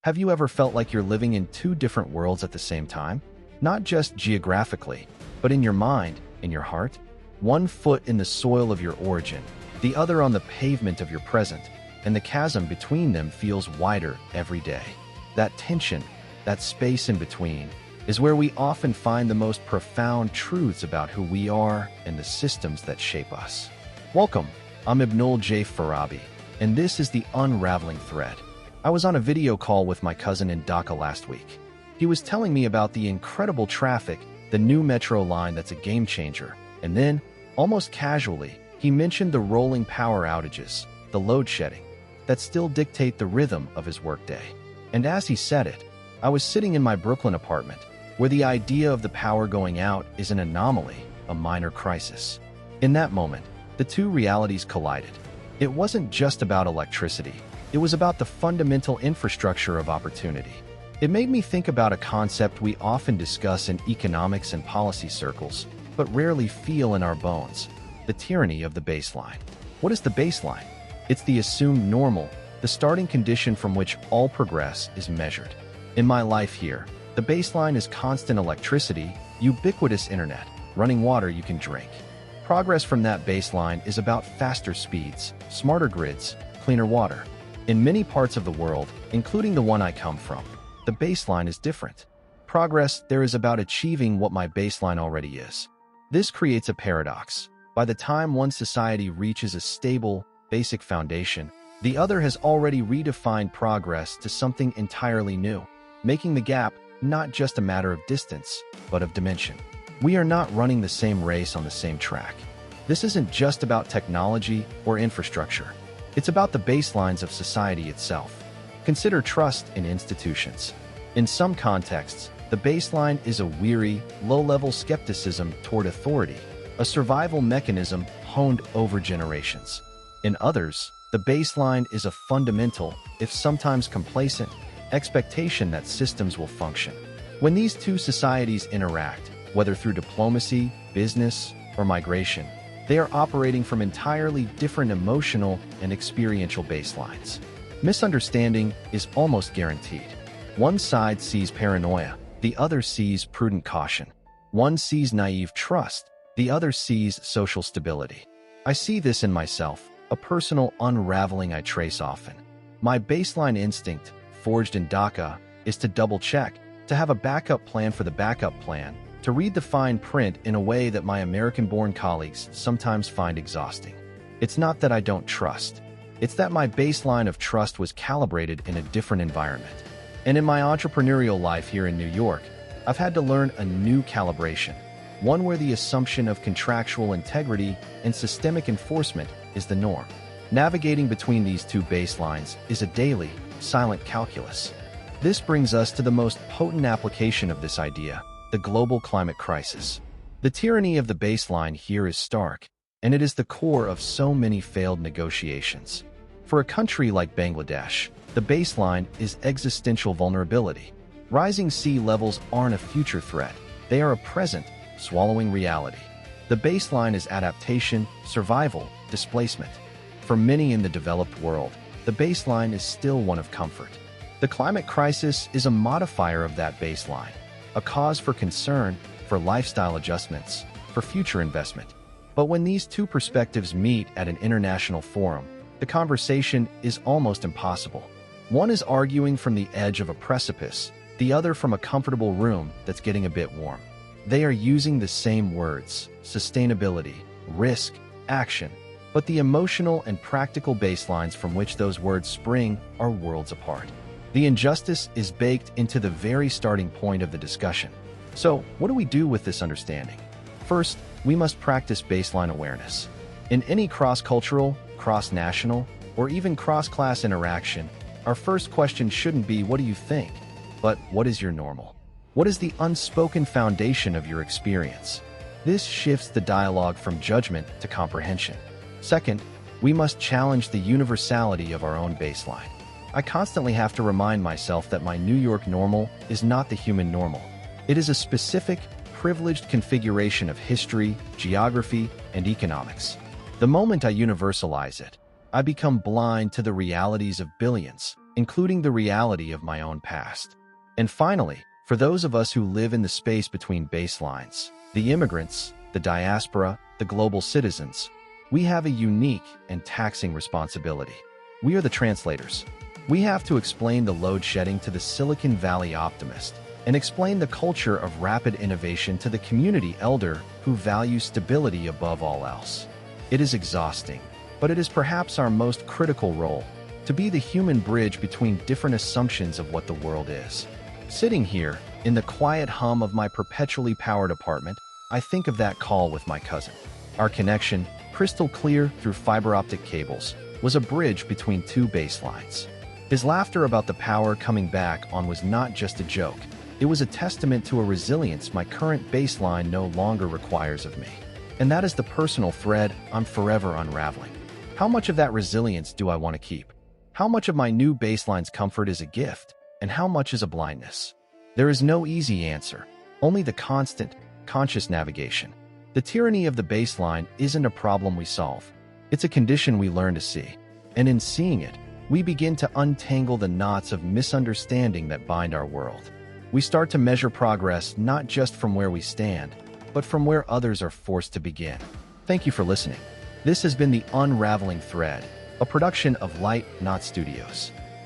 Have you ever felt like you're living in two different worlds at the same time? Not just geographically, but in your mind, in your heart? One foot in the soil of your origin, the other on the pavement of your present, and the chasm between them feels wider every day. That tension, that space in between, is where we often find the most profound truths about who we are and the systems that shape us. Welcome, I'm Ibnul Jaif Farabi, and this is the Unraveling Thread. I was on a video call with my cousin in Dhaka last week. He was telling me about the incredible traffic, the new metro line that's a game changer, and then, almost casually, he mentioned the rolling power outages, the load shedding, that still dictate the rhythm of his workday. And as he said it, I was sitting in my Brooklyn apartment, where the idea of the power going out is an anomaly, a minor crisis. In that moment, the two realities collided. It wasn't just about electricity. It was about the fundamental infrastructure of opportunity. It made me think about a concept we often discuss in economics and policy circles, but rarely feel in our bones: the tyranny of the baseline. What is the baseline? It's the assumed normal, the starting condition from which all progress is measured. In my life here, the baseline is constant electricity, ubiquitous internet, running water you can drink. Progress from that baseline is about faster speeds, smarter grids, cleaner water. In many parts of the world, including the one I come from, the baseline is different. Progress there is about achieving what my baseline already is. This creates a paradox. By the time one society reaches a stable, basic foundation, the other has already redefined progress to something entirely new, making the gap not just a matter of distance, but of dimension. We are not running the same race on the same track. This isn't just about technology or infrastructure. It's about the baselines of society itself. Consider trust in institutions. In some contexts, the baseline is a weary, low-level skepticism toward authority, a survival mechanism honed over generations. In others, the baseline is a fundamental, if sometimes complacent, expectation that systems will function. When these two societies interact, whether through diplomacy, business, or migration, they are operating from entirely different emotional and experiential baselines. Misunderstanding is almost guaranteed. One side sees paranoia, the other sees prudent caution. One sees naive trust, the other sees social stability. I see this in myself, a personal unraveling I trace often. My baseline instinct, forged in Dhaka, is to double-check, to have a backup plan for the backup plan, to read the fine print in a way that my American-born colleagues sometimes find exhausting. It's not that I don't trust. It's that my baseline of trust was calibrated in a different environment. And in my entrepreneurial life here in New York, I've had to learn a new calibration, one where the assumption of contractual integrity and systemic enforcement is the norm. Navigating between these two baselines is a daily, silent calculus. This brings us to the most potent application of this idea: the global climate crisis. The tyranny of the baseline here is stark, and it is the core of so many failed negotiations. For a country like Bangladesh, the baseline is existential vulnerability. Rising sea levels aren't a future threat. They are a present, swallowing reality. The baseline is adaptation, survival, displacement. For many in the developed world, the baseline is still one of comfort. The climate crisis is a modifier of that baseline, a cause for concern, for lifestyle adjustments, for future investment. But when these two perspectives meet at an international forum, the conversation is almost impossible. One is arguing from the edge of a precipice, the other from a comfortable room that's getting a bit warm. They are using the same words: sustainability, risk, action, but the emotional and practical baselines from which those words spring are worlds apart. The injustice is baked into the very starting point of the discussion. So, what do we do with this understanding? First, we must practice baseline awareness. In any cross-cultural, cross-national, or even cross-class interaction, our first question shouldn't be, "What do you think?" but "What is your normal?" What is the unspoken foundation of your experience? This shifts the dialogue from judgment to comprehension. Second, we must challenge the universality of our own baseline. I constantly have to remind myself that my New York normal is not the human normal. It is a specific, privileged configuration of history, geography, and economics. The moment I universalize it, I become blind to the realities of billions, including the reality of my own past. And finally, for those of us who live in the space between baselines, the immigrants, the diaspora, the global citizens, we have a unique and taxing responsibility. We are the translators. We have to explain the load shedding to the Silicon Valley optimist and explain the culture of rapid innovation to the community elder who values stability above all else. It is exhausting, but it is perhaps our most critical role, to be the human bridge between different assumptions of what the world is. Sitting here, in the quiet hum of my perpetually powered apartment, I think of that call with my cousin. Our connection, crystal clear through fiber optic cables, was a bridge between two baselines. His laughter about the power coming back on was not just a joke. It was a testament to a resilience my current baseline no longer requires of me. And that is the personal thread I'm forever unraveling. How much of that resilience do I want to keep? How much of my new baseline's comfort is a gift, and how much is a blindness? There is no easy answer, only the constant, conscious navigation. The tyranny of the baseline isn't a problem we solve. It's a condition we learn to see. And in seeing it, we begin to untangle the knots of misunderstanding that bind our world. We start to measure progress not just from where we stand, but from where others are forced to begin. Thank you for listening. This has been The Unraveling Thread, a production of Light Knot Studios.